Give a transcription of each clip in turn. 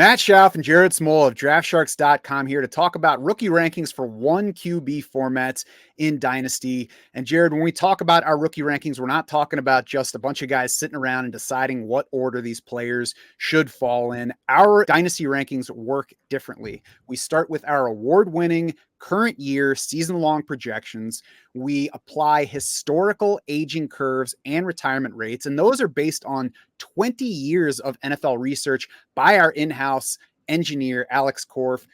Matt Schauf and Jared Small of DraftSharks.com here to talk about rookie rankings for one QB formats in Dynasty. And Jared, when we talk about our rookie rankings, we're not talking about just a bunch of guys sitting around and deciding what order these players should fall in. Our Dynasty rankings work differently. We start with our award-winning current year season-long projections. We apply historical aging curves and retirement rates, and those are based on 20 years of NFL research by our in-house engineer, Alex Korf.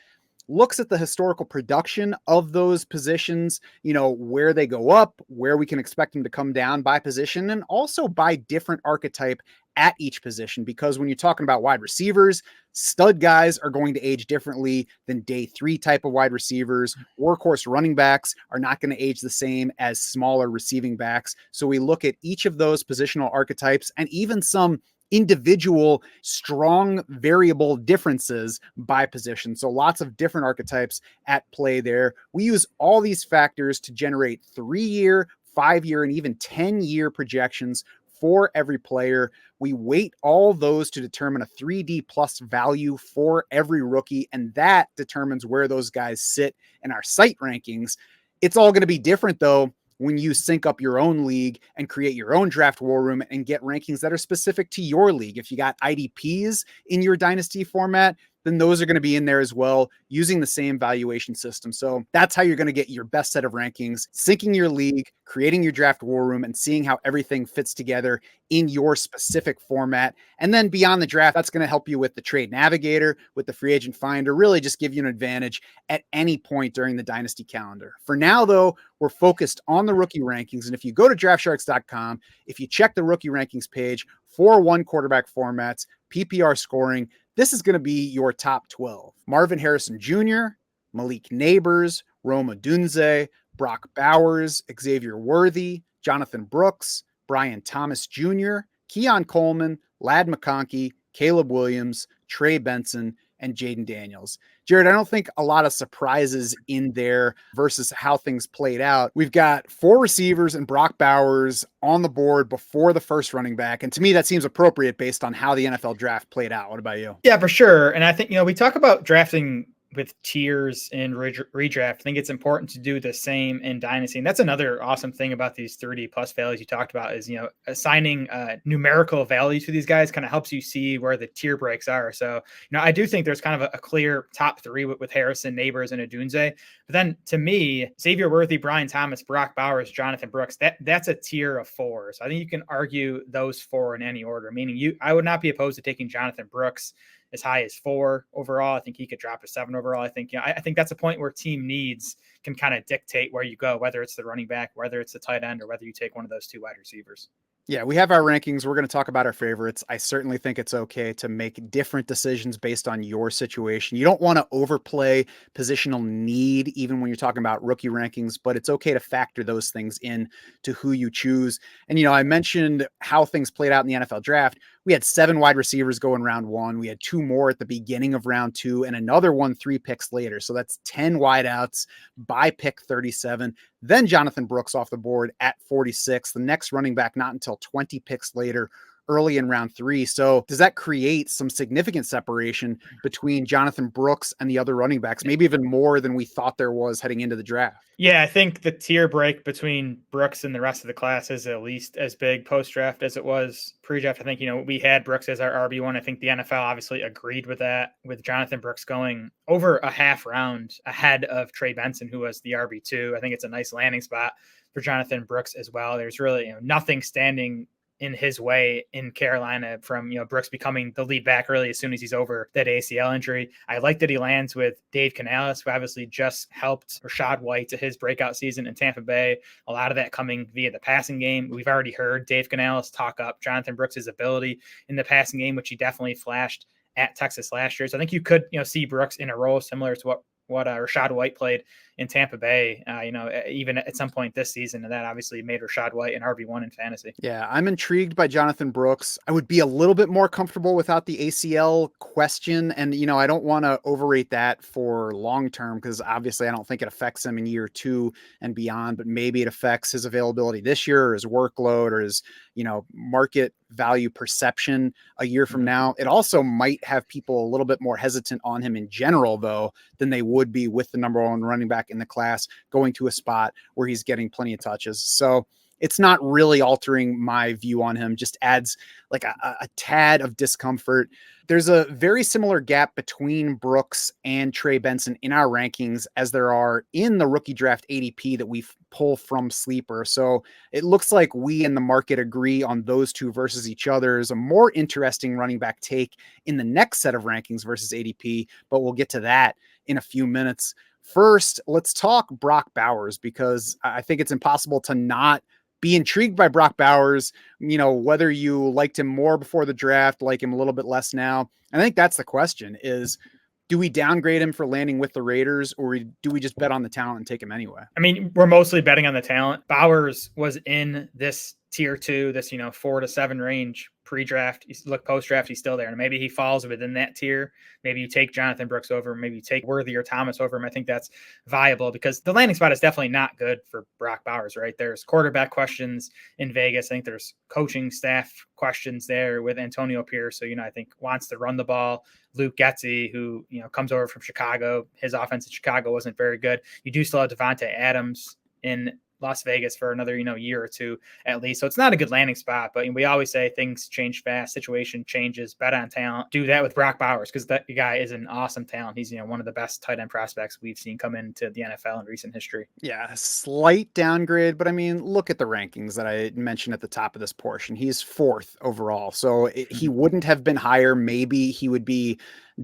Looks at the historical production of those positions, where they go up, where we can expect them to come down by position, and also by different archetype at each position. Because when you're talking about wide receivers, stud guys are going to age differently than day 3 type of wide receivers. Workhorse running backs are not going to age the same as smaller receiving backs. So we look at each of those positional archetypes and even some individual strong variable differences by position. So lots of different archetypes at play there. We use all these factors to generate 3-year, 5-year, and even 10-year projections for every player. We weight all those to determine a 3D plus value for every rookie, and that determines where those guys sit in our site rankings. It's all going to be different though when you sync up your own league and create your own draft war room and get rankings that are specific to your league. If you got IDPs in your dynasty format, then those are going to be in there as well using the same valuation system. So that's how you're going to get your best set of rankings, syncing your league, creating your draft war room, and seeing how everything fits together in your specific format. And then beyond the draft, that's going to help you with the trade navigator, with the free agent finder, really just give you an advantage at any point during the dynasty calendar. For now, though, we're focused on the rookie rankings. And if you go to DraftSharks.com, if you check the rookie rankings page for one quarterback formats, PPR scoring, this is going to be your top 12. Marvin Harrison Jr., Malik Neighbors, Rome Odunze, Brock Bowers, Xavier Worthy, Jonathon Brooks, Brian Thomas Jr., Keon Coleman, Ladd McConkey, Caleb Williams, Trey Benson, and Jaden Daniels. Jared, I don't think a lot of surprises in there versus how things played out. We've got 4 receivers and Brock Bowers on the board before the first running back. And to me, that seems appropriate based on how the NFL draft played out. What about you? Yeah, for sure. And I think, we talk about drafting with tiers in redraft. I think it's important to do the same in Dynasty. And that's another awesome thing about these 30 plus values you talked about is, assigning numerical value to these guys kind of helps you see where the tier breaks are. So, I do think there's kind of a clear top 3 with Harrison, Neighbors, and Odunze. But then to me, Xavier Worthy, Brian Thomas, Brock Bowers, Jonathon Brooks, that's a tier of 4. So I think you can argue those 4 in any order, meaning I would not be opposed to taking Jonathon Brooks as high as 4 overall. I think he could drop to 7 overall. I think, I think that's a point where team needs can kind of dictate where you go, whether it's the running back, whether it's the tight end, or whether you take one of those 2 wide receivers. Yeah, we have our rankings. We're going to talk about our favorites. I certainly think it's okay to make different decisions based on your situation. You don't want to overplay positional need, even when you're talking about rookie rankings, but it's okay to factor those things in to who you choose. And, I mentioned how things played out in the NFL draft. We had 7 wide receivers go in round 1. We had 2 more at the beginning of round 2 and another one 3 picks later. So that's 10 wideouts by pick 37. Then Jonathon Brooks off the board at 46. The next running back not until 20 picks later, early in round 3. So does that create some significant separation between Jonathon Brooks and the other running backs, maybe even more than we thought there was heading into the draft? Yeah, I think the tier break between Brooks and the rest of the class is at least as big post-draft as it was pre-draft. I think, we had Brooks as our RB1. I think the NFL obviously agreed with that, with Jonathon Brooks going over a half round ahead of Trey Benson, who was the RB2. I think it's a nice landing spot for Jonathon Brooks as well. There's really nothing standing in his way in Carolina from, Brooks becoming the lead back early as soon as he's over that ACL injury. I like that he lands with Dave Canales, who obviously just helped Rachaad White to his breakout season in Tampa Bay. A lot of that coming via the passing game. We've already heard Dave Canales talk up Jonathon Brooks' ability in the passing game, which he definitely flashed at Texas last year. So I think you could, see Brooks in a role similar to what what Rachaad White played in Tampa Bay, even at some point this season. And that obviously made Rachaad White an RB1 in fantasy. Yeah, I'm intrigued by Jonathon Brooks. I would be a little bit more comfortable without the ACL question. And, I don't want to overrate that for long term because obviously I don't think it affects him in year 2 and beyond, but maybe it affects his availability this year or his workload or his, market value perception a year from now. It also might have people a little bit more hesitant on him in general, though, than they would be with the number 1 running back in the class going to a spot where he's getting plenty of touches. So it's not really altering my view on him, just adds like a tad of discomfort. There's a very similar gap between Brooks and Trey Benson in our rankings as there are in the rookie draft ADP that we pull from Sleeper. So it looks like we in the market agree on those two versus each other. There's a more interesting running back take in the next set of rankings versus ADP, but we'll get to that in a few minutes. First, let's talk Brock Bowers, because I think it's impossible to not be intrigued by Brock Bowers, whether you liked him more before the draft, like him a little bit less now. I think that's the question is, do we downgrade him for landing with the Raiders, or do we just bet on the talent and take him anyway? I mean, we're mostly betting on the talent. Bowers was in this tier 2, this, 4 to 7 range pre-draft. You look post-draft, he's still there. And maybe he falls within that tier. Maybe you take Jonathon Brooks over, maybe you take Worthy or Thomas over him. I think that's viable because the landing spot is definitely not good for Brock Bowers, right? There's quarterback questions in Vegas. I think there's coaching staff questions there with Antonio Pierce. So, I think wants to run the ball. Luke Getsy, who, comes over from Chicago. His offense in Chicago wasn't very good. You do still have Devontae Adams in Las Vegas for another, year or two at least. So it's not a good landing spot, but we always say things change fast, situation changes, bet on talent. Do that with Brock Bowers because that guy is an awesome talent. He's, one of the best tight end prospects we've seen come into the NFL in recent history. Yeah, slight downgrade, but I mean, look at the rankings that I mentioned at the top of this portion. He's 4th overall. So he wouldn't have been higher. Maybe he would be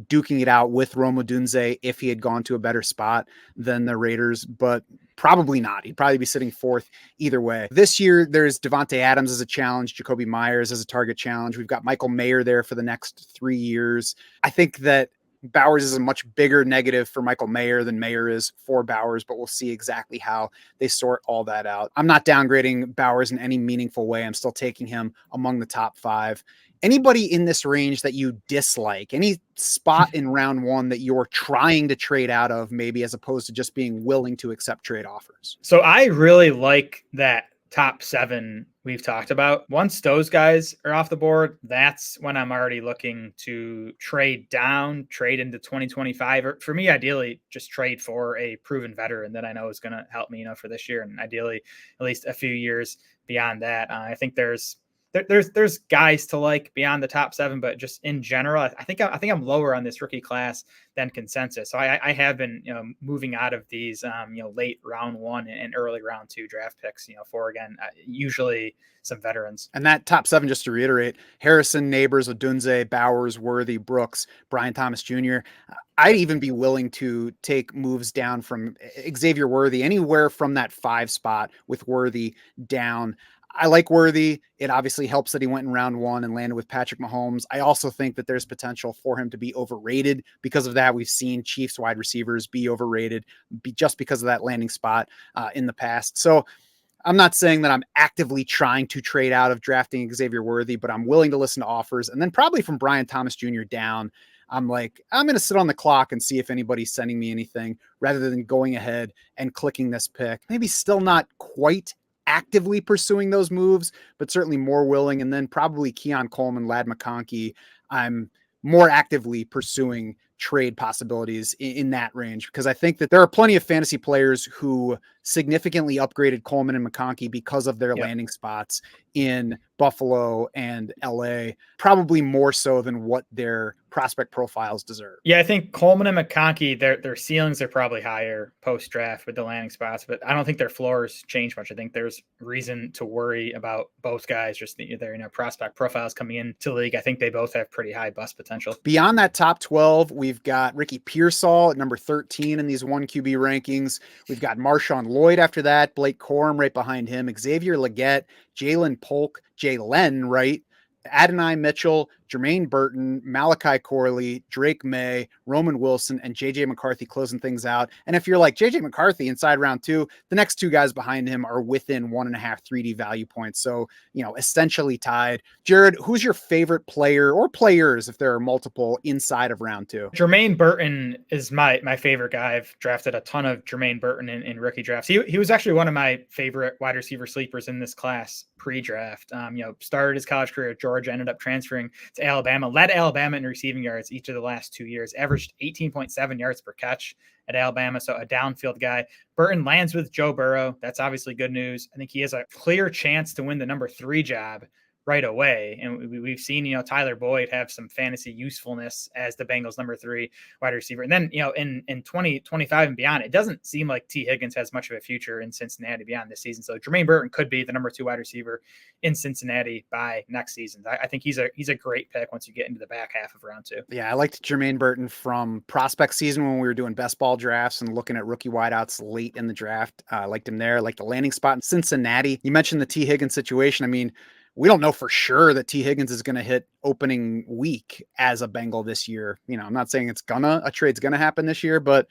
duking it out with Rome Odunze if he had gone to a better spot than the Raiders, but probably not. He'd probably be sitting 4th either way. This year, there's Devontae Adams as a challenge, Jacoby Myers as a target challenge. We've got Michael Mayer there for the next 3 years. I think that Bowers is a much bigger negative for Michael Mayer than Mayer is for Bowers, but we'll see exactly how they sort all that out. I'm not downgrading Bowers in any meaningful way. I'm still taking him among the top 5. Anybody in this range that you dislike, any spot in round 1 that you're trying to trade out of, maybe as opposed to just being willing to accept trade offers? So I really like that top 7 we've talked about. Once those guys are off the board, that's when I'm already looking to trade down, trade into 2025, or for me, ideally just trade for a proven veteran that I know is going to help me, for this year. And ideally at least a few years beyond that. I think there's guys to like beyond the top 7, but just in general, I think I'm lower on this rookie class than consensus. So I have been, moving out of these, late round 1 and early round 2 draft picks, for again, usually some veterans. And that top 7, just to reiterate, Harrison, Neighbors, Odunze, Bowers, Worthy, Brooks, Brian Thomas Jr. I'd even be willing to take moves down from Xavier Worthy, anywhere from that 5 spot with Worthy down. I like Worthy. It obviously helps that he went in round 1 and landed with Patrick Mahomes. I also think that there's potential for him to be overrated because of that. We've seen Chiefs wide receivers be overrated just because of that landing spot in the past. So I'm not saying that I'm actively trying to trade out of drafting Xavier Worthy, but I'm willing to listen to offers. And then probably from Brian Thomas Jr. down, I'm like, I'm going to sit on the clock and see if anybody's sending me anything rather than going ahead and clicking this pick. Maybe still not quite actively pursuing those moves, but certainly more willing. And then probably Keon Coleman, Ladd McConkey, I'm more actively pursuing trade possibilities in that range, because I think that there are plenty of fantasy players who significantly upgraded Coleman and McConkey because of their landing spots in Buffalo and LA, probably more so than what their prospect profiles deserve. Yeah, I think Coleman and McConkey, their ceilings are probably higher post-draft with the landing spots, but I don't think their floors change much. I think there's reason to worry about both guys, just their prospect profiles coming into the league. I think they both have pretty high bust potential. Beyond that top 12, we've got Ricky Pearsall at number 13 in these 1QB rankings. We've got Marshawn Lloyd after that, Blake Corum right behind him, Xavier Legette, Jalen Polk, Jalen Wright, Adonai Mitchell, Jermaine Burton, Malachi Corley, Drake May, Roman Wilson, and JJ McCarthy closing things out. And if you're like JJ McCarthy inside round 2, the next 2 guys behind him are within 1.5 3D value points. So, essentially tied. Jared, who's your favorite player or players, if there are multiple, inside of round 2? Jermaine Burton is my favorite guy. I've drafted a ton of Jermaine Burton in rookie drafts. He was actually one of my favorite wide receiver sleepers in this class pre-draft. Started his college career at Georgia, ended up transferring to Alabama, led Alabama in receiving yards each of the last 2 years, averaged 18.7 yards per catch at Alabama. So a downfield guy. Burton lands with Joe Burrow. That's obviously good news. I think he has a clear chance to win the number 3 job right away. And we've seen, Tyler Boyd have some fantasy usefulness as the Bengals number 3 wide receiver. And then, in 2025 and beyond, it doesn't seem like T. Higgins has much of a future in Cincinnati beyond this season. So Jermaine Burton could be the number 2 wide receiver in Cincinnati by next season. I think he's a great pick once you get into the back half of round 2. Yeah, I liked Jermaine Burton from prospect season when we were doing best ball drafts and looking at rookie wideouts late in the draft. I liked him there. I liked the landing spot in Cincinnati. You mentioned the T. Higgins situation. I mean, we don't know for sure that T. Higgins is going to hit opening week as a Bengal this year. I'm not saying a trade's going to happen this year, but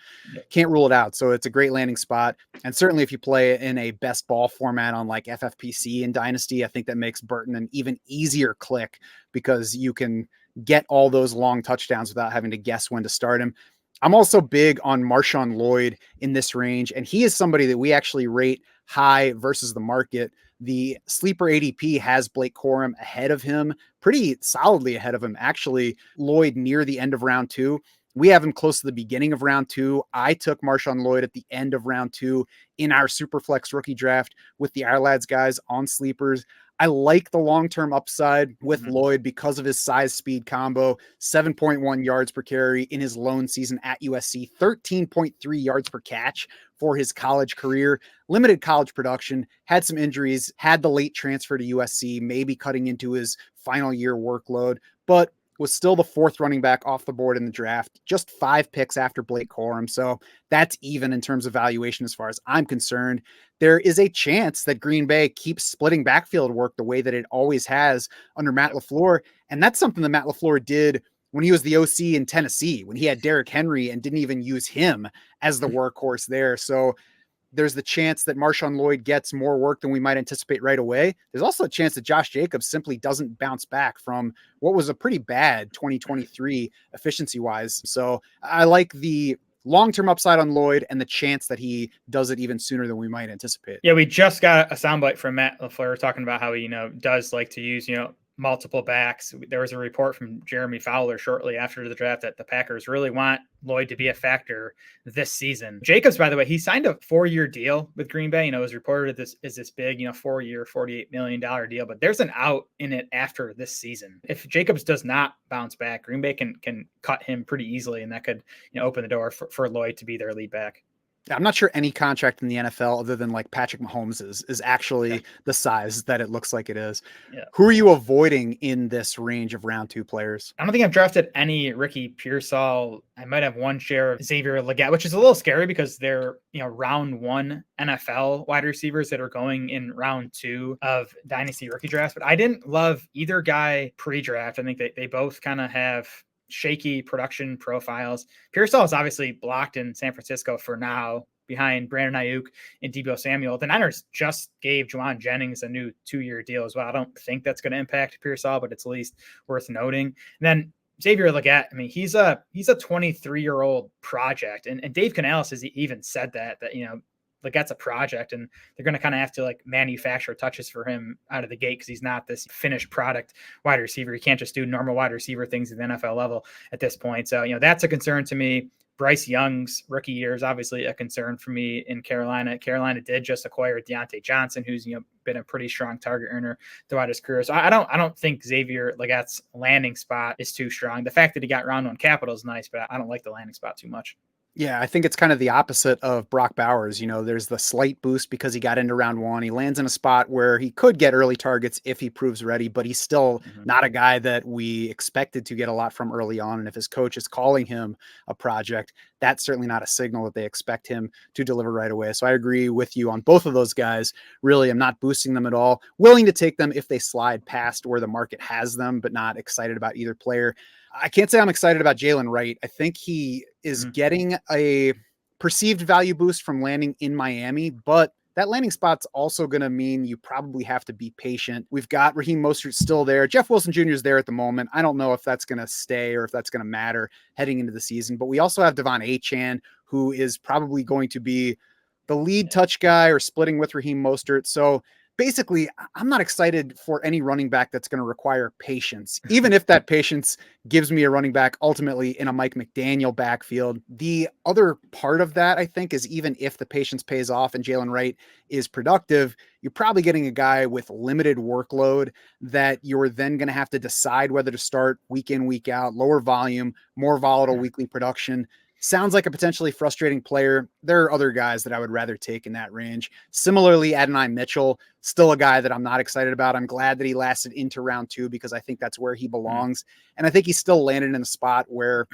can't rule it out. So it's a great landing spot. And certainly if you play in a best ball format on like FFPC and Dynasty, I think that makes Burton an even easier click because you can get all those long touchdowns without having to guess when to start him. I'm also big on Marshawn Lloyd in this range, and he is somebody that we actually rate high versus the market. The sleeper ADP has Blake Corum ahead of him, pretty solidly ahead of him. Actually, Lloyd near the end of round 2. We have him close to the beginning of round 2. I took Marshawn Lloyd at the end of round 2 in our Superflex rookie draft with the Our Lads guys on sleepers. I like the long-term upside with Lloyd because of his size-speed combo, 7.1 yards per carry in his lone season at USC, 13.3 yards per catch for his college career, limited college production, had some injuries, had the late transfer to USC, maybe cutting into his final year workload, but was still the 4th running back off the board in the draft, just 5 picks after Blake Corum. So that's even in terms of valuation as far as I'm concerned. There is a chance that Green Bay keeps splitting backfield work the way that it always has under Matt LaFleur. And that's something that Matt LaFleur did when he was the OC in Tennessee, when he had Derrick Henry and didn't even use him as the workhorse there. So there's the chance that Marshawn Lloyd gets more work than we might anticipate right away. There's also a chance that Josh Jacobs simply doesn't bounce back from what was a pretty bad 2023 efficiency-wise. So I like the long-term upside on Lloyd and the chance that he does it even sooner than we might anticipate. Yeah, we just got a soundbite from Matt LaFleur talking about how he, does like to use, multiple backs. There was a report from Jeremy Fowler shortly after the draft that the Packers really want Lloyd to be a factor this season. Jacobs, by the way, he signed a 4-year deal with Green Bay. It was reported this big, 4-year, $48 million deal, but there's an out in it after this season. If Jacobs does not bounce back, Green Bay can cut him pretty easily, and that could open the door for Lloyd to be their lead back. I'm not sure any contract in the NFL other than like Patrick Mahomes is actually the size that it looks like it is. Yeah. Who are you avoiding in this range of round 2 players? I don't think I've drafted any Ricky Pearsall. I might have one share of Xavier Legette, which is a little scary because they're, round 1 NFL wide receivers that are going in round 2 of Dynasty rookie drafts. But I didn't love either guy pre-draft. I think they both kind of have shaky production profiles. Pearsall is obviously blocked in San Francisco for now behind Brandon Ayuk and Deebo Samuel. The Niners just gave Juwan Jennings a new 2-year deal as well. I don't think that's going to impact Pearsall, but it's at least worth noting. And then Xavier Legette, I mean, he's a 23-year-old project. And Dave Canales has even said that Legette's a project, and they're going to kind of have to manufacture touches for him out of the gate because he's not this finished product wide receiver. He can't just do normal wide receiver things at the NFL level at this point. So, that's a concern to me. Bryce Young's rookie year is obviously a concern for me in Carolina. Carolina did just acquire Deontay Johnson, who's been a pretty strong target earner throughout his career. So I don't think Xavier Legette's landing spot is too strong. The fact that he got round 1 capital is nice, but I don't like the landing spot too much. Yeah, I think it's kind of the opposite of Brock Bowers. There's the slight boost because he got into round one. He lands in a spot where he could get early targets if he proves ready, but he's still Mhm. not a guy that we expected to get a lot from early on. And if his coach is calling him a project, that's certainly not a signal that they expect him to deliver right away. So I agree with you on both of those guys. Really, I'm not boosting them at all. Willing to take them if they slide past where the market has them, but not excited about either player. I can't say I'm excited about Jalen Wright. I think he is Mhm. getting a perceived value boost from landing in Miami, but that landing spot's also going to mean you probably have to be patient. We've got Raheem Mostert still there. Jeff Wilson Jr. is there at the moment. I don't know if that's going to stay or if that's going to matter heading into the season, but we also have Devon Achane, who is probably going to be the lead touch guy or splitting with Raheem Mostert. So basically, I'm not excited for any running back that's going to require patience, even if that patience gives me a running back ultimately in a Mike McDaniel backfield. The other part of that, I think, is even if the patience pays off and Jalen Wright is productive, you're probably getting a guy with limited workload that you're then going to have to decide whether to start week in, week out, lower volume, more volatile weekly production. Sounds like a potentially frustrating player. There are other guys that I would rather take in that range. Similarly, Adonai Mitchell, still a guy that I'm not excited about. I'm glad that he lasted into round two because I think that's where he belongs. And I think he still landed in a spot where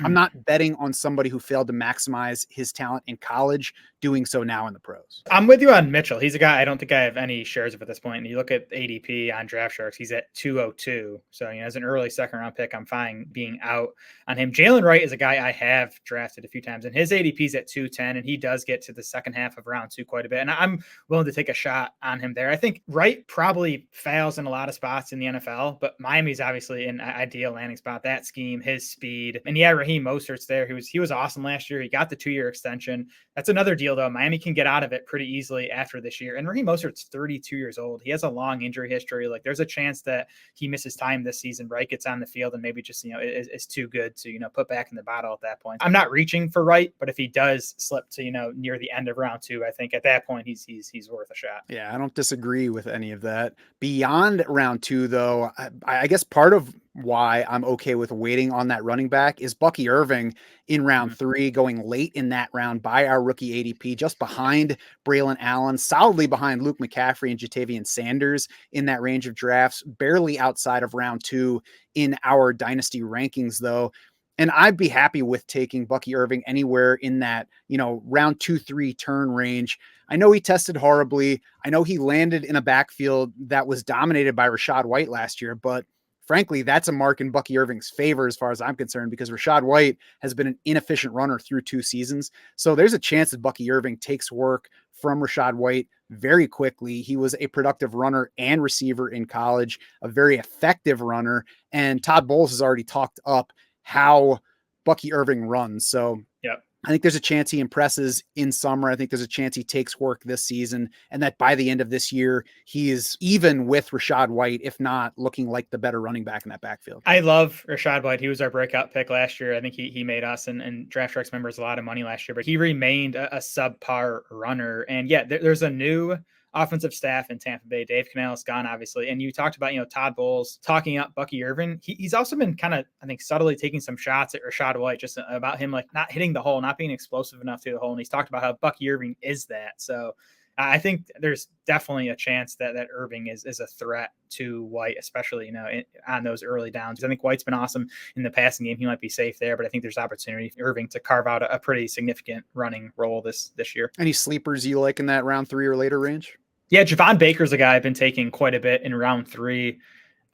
I'm not betting on somebody who failed to maximize his talent in college doing so now in the pros. I'm with you on Mitchell. He's a guy I don't think I have any shares of at this point. And you look at ADP on Draft Sharks, he's at 202. So, as an early second round pick, I'm fine being out on him. Jalen Wright is a guy I have drafted a few times, and his ADP is at 210, and he does get to the second half of round two quite a bit. And I'm willing to take a shot on him there. I think Wright probably fails in a lot of spots in the NFL, but Miami's obviously an ideal landing spot. That scheme, his speed, and yeah, Raheem Mostert's there. He was awesome last year. He got the 2-year extension. That's another deal, though. Miami can get out of it pretty easily after this year. And Raheem Mostert's 32 years old. He has a long injury history. Like, there's a chance that he misses time this season, Wright gets on the field and maybe just, is too good to, put back in the bottle at that point. I'm not reaching for Wright, but if he does slip to, near the end of round two, I think at that point he's worth a shot. Yeah, I don't disagree with any of that. Beyond round two, though, I guess part of why I'm okay with waiting on that running back is Bucky Irving in round three, going late in that round by our rookie ADP, just behind Braylon Allen, solidly behind Luke McCaffrey and Jatavian Sanders in that range of drafts, barely outside of round two in our dynasty rankings, though. And I'd be happy with taking Bucky Irving anywhere in that, round 2-3 turn range. I know he tested horribly. I know he landed in a backfield that was dominated by Rachaad White last year, but frankly, that's a mark in Bucky Irving's favor as far as I'm concerned, because Rachaad White has been an inefficient runner through 2 seasons. So there's a chance that Bucky Irving takes work from Rachaad White very quickly. He was a productive runner and receiver in college, a very effective runner. And Todd Bowles has already talked up how Bucky Irving runs. So Yep. I think there's a chance he impresses in summer. I think there's a chance he takes work this season, and that by the end of this year, he is even with Rachaad White, if not looking like the better running back in that backfield. I love Rachaad White. He was our breakout pick last year. I think he made us and Draft Sharks members a lot of money last year, but he remained a subpar runner. And yeah, there's a new offensive staff in Tampa Bay. Dave Canales gone, obviously. And you talked about, Todd Bowles talking up Bucky Irving. He's also been kind of, I think, subtly taking some shots at Rachaad White, just about him, like, not hitting the hole, not being explosive enough to the hole. And he's talked about how Bucky Irving is that. So I think there's definitely a chance that Irving is a threat to White, especially, on those early downs. I think White's been awesome in the passing game. He might be safe there, but I think there's opportunity for Irving to carve out a pretty significant running role this year. Any sleepers you like in that round 3 or later range? Yeah, Javon Baker's a guy I've been taking quite a bit in round 3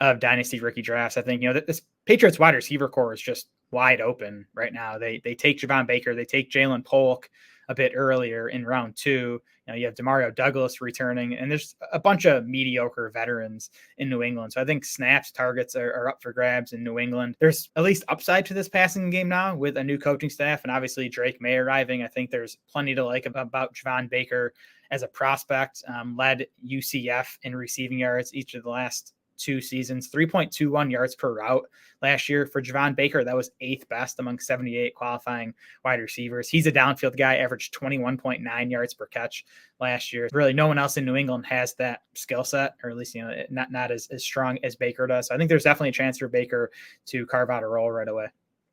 of Dynasty rookie drafts. I think, this Patriots wide receiver core is just wide open right now. They take Javon Baker, they take Jalen Polk a bit earlier in round 2. You have Demario Douglas returning, and there's a bunch of mediocre veterans in New England. So I think snaps, targets are up for grabs in New England. There's at least upside to this passing game now with a new coaching staff, and obviously Drake May arriving. I think there's plenty to like about Javon Baker as a prospect. Led UCF in receiving yards each of the last 2 seasons, 3.21 yards per route last year for Javon Baker. That was 8th best among 78 qualifying wide receivers. He's a downfield guy, averaged 21.9 yards per catch last year. Really, no one else in New England has that skill set, or at least, not as strong as Baker does. So I think there's definitely a chance for Baker to carve out a role right away.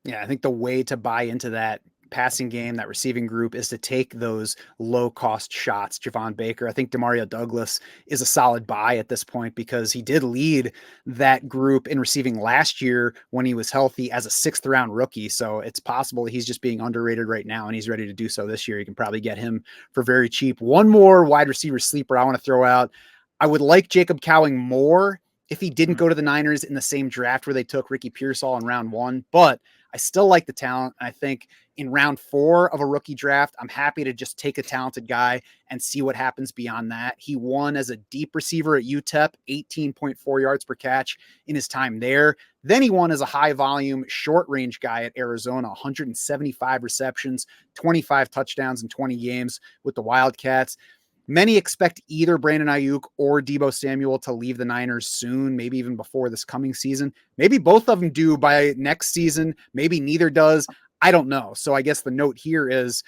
Yeah, I think the way to buy into that passing game, that receiving group, is to take those low cost shots. Javon Baker, I think Demario Douglas is a solid buy at this point because he did lead that group in receiving last year when he was healthy as a 6th round rookie. So it's possible he's just being underrated right now and he's ready to do so this year. You can probably get him for very cheap. One more wide receiver sleeper I want to throw out. I would like Jacob Cowing more if he didn't go to the Niners in the same draft where they took Ricky Pearsall in round 1, but I still like the talent. I think in round 4 of a rookie draft, I'm happy to just take a talented guy and see what happens beyond that. He won as a deep receiver at UTEP, 18.4 yards per catch in his time there. Then he won as a high volume, short range guy at Arizona, 175 receptions, 25 touchdowns in 20 games with the Wildcats. Many expect either Brandon Ayuk or Deebo Samuel to leave the Niners soon, maybe even before this coming season. Maybe both of them do by next season. Maybe neither does. I don't know. So I guess the note here is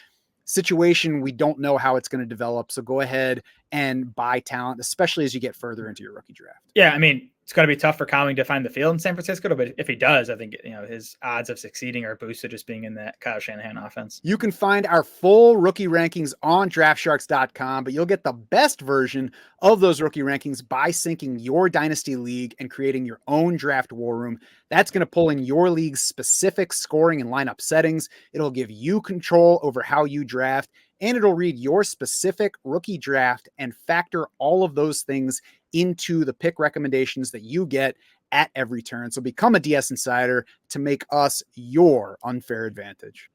situation, we don't know how it's going to develop. So go ahead and buy talent, especially as you get further into your rookie draft. Yeah, I mean, it's going to be tough for Cowing to find the field in San Francisco, but if he does, I think his odds of succeeding are boosted just being in that Kyle Shanahan offense. You can find our full rookie rankings on draftsharks.com, but you'll get the best version of those rookie rankings by syncing your Dynasty league and creating your own draft war room. That's going to pull in your league's specific scoring and lineup settings. It'll give you control over how you draft, and it'll read your specific rookie draft and factor all of those things into the pick recommendations that you get at every turn. So become a DS Insider to make us your unfair advantage.